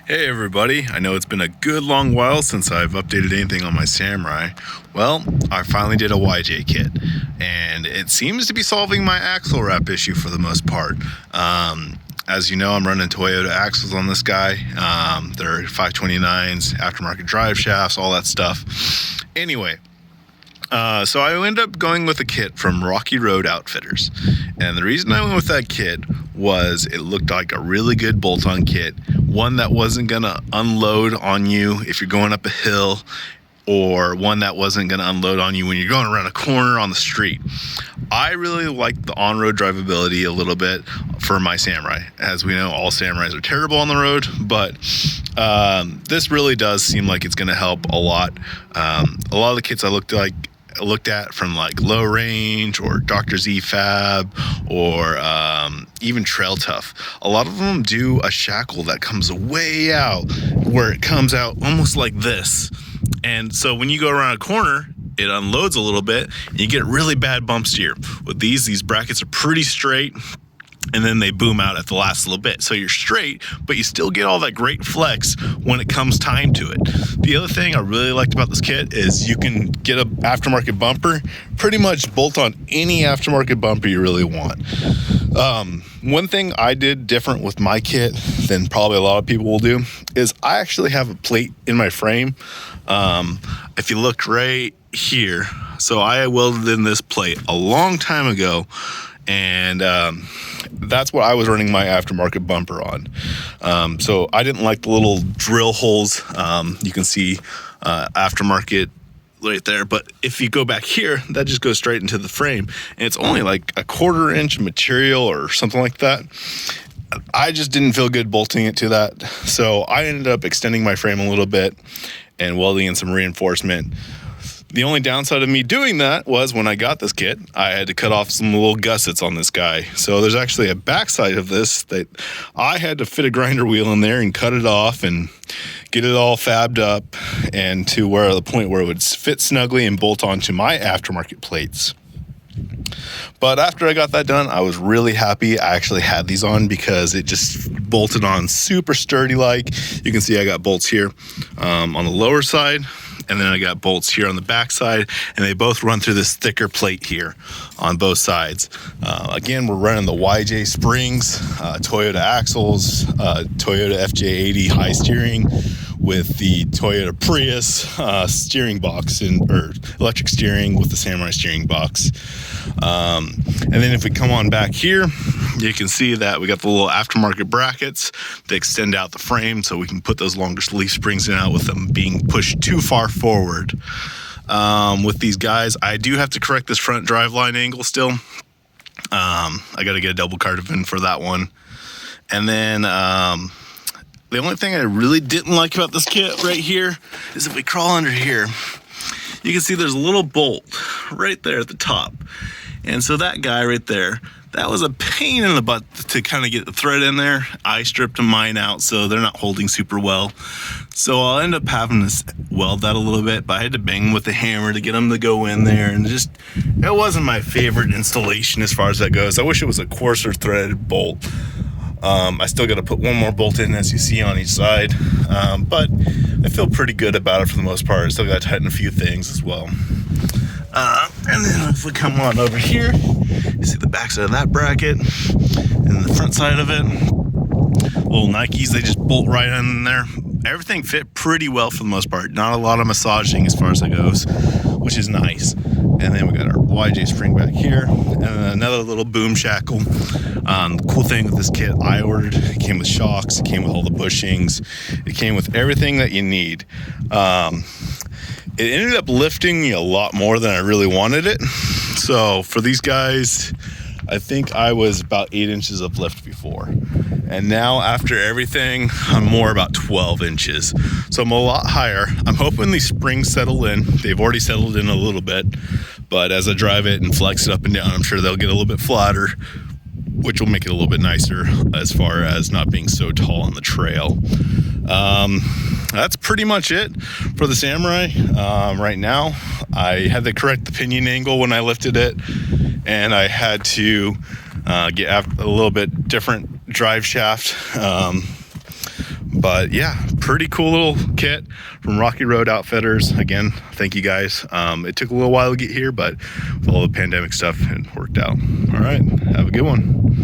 Hey everybody, I know it's been a good long while since I've updated anything on my Samurai. Well, I finally did a YJ kit, and it seems to be solving my axle wrap issue for the most part. As you know, I'm running Toyota axles on this guy. They're 529s, aftermarket drive shafts, all that stuff. Anyway, so I ended up going with a kit from Rocky Road Outfitters. And the reason I went with that kit was it looked like a really good bolt-on kit, one that wasn't going to unload on you if you're going up a hill, or one that wasn't going to unload on you when you're going around a corner on the street. I really like the on-road drivability a little bit for my Samurai. As we know, all Samurais are terrible on the road, but this really does seem like it's going to help a lot. A lot of the kits I looked at from like Low Range or Dr. Z Fab or even Trail Tough, a lot of them do a shackle that comes way out, where it comes out almost like this. And so when you go around a corner, it unloads a little bit and you get really bad bump steer. With these brackets are pretty straight, and then they boom out at the last little bit. So you're straight, but you still get all that great flex when it comes time to it. The other thing I really liked about this kit is you can get an aftermarket bumper, pretty much bolt on any aftermarket bumper you really want. One thing I did different with my kit than probably a lot of people will do is I actually have a plate in my frame. If you look right here, so I welded in this plate a long time ago, and that's what I was running my aftermarket bumper on. So I didn't like the little drill holes. You can see aftermarket right there, but if you go back here, that just goes straight into the frame, and it's only like a 1/4 inch material or something like that. I just didn't feel good bolting it to that, so I ended up extending my frame a little bit and welding in some reinforcement. The only downside of me doing that was when I got this kit, I had to cut off some little gussets on this guy. So there's actually a backside of this that I had to fit a grinder wheel in there and cut it off and get it all fabbed up and to where the point where it would fit snugly and bolt onto my aftermarket plates. But after I got that done, I was really happy I actually had these on, because it just bolted on super sturdy like. You can see I got bolts here on the lower side, and then I got bolts here on the back side, and they both run through this thicker plate here on both sides. Again, we're running the YJ springs, Toyota axles, Toyota FJ80 high steering with the Toyota Prius steering box or electric steering with the Samurai steering box. And then if we come on back here, you can see that we got the little aftermarket brackets that extend out the frame, so we can put those longer leaf springs in out with them being pushed too far forward. With these guys, I do have to correct this front driveline angle still. I got to get a double cardigan for that one. And then the only thing I really didn't like about this kit right here is if we crawl under here, you can see there's a little bolt right there at the top. And so that guy right there, that was a pain in the butt to kind of get the thread in there. I stripped mine out, so they're not holding super well. So I'll end up having to weld that a little bit, but I had to bang them with the hammer to get them to go in there. And it wasn't my favorite installation as far as that goes. I wish it was a coarser threaded bolt. I still got to put one more bolt in, as you see, on each side. But I feel pretty good about it for the most part. I still got to tighten a few things as well. And then if we come on over here, you see the back side of that bracket and the front side of it. Little Nikes, they just bolt right in there. Everything fit pretty well for the most part. Not a lot of massaging as far as that goes, which is nice. And then we got our YJ spring back here, and then another little boom shackle. The cool thing with this kit I ordered, it came with shocks, it came with all the bushings, it came with everything that you need. It ended up lifting me a lot more than I really wanted it. So for these guys, I think I was about 8 inches of lift before. And now after everything, I'm more about 12 inches. So I'm a lot higher. I'm hoping these springs settle in. They've already settled in a little bit, but as I drive it and flex it up and down, I'm sure they'll get a little bit flatter, which will make it a little bit nicer as far as not being so tall on the trail. That's pretty much it for the Samurai. Right now, I had to correct the pinion angle when I lifted it, and I had to get a little bit different drive shaft But yeah, pretty cool little kit from Rocky Road Outfitters. Again, thank you guys. It took a little while to get here, but with all the pandemic stuff, it worked out. All right, have a good one.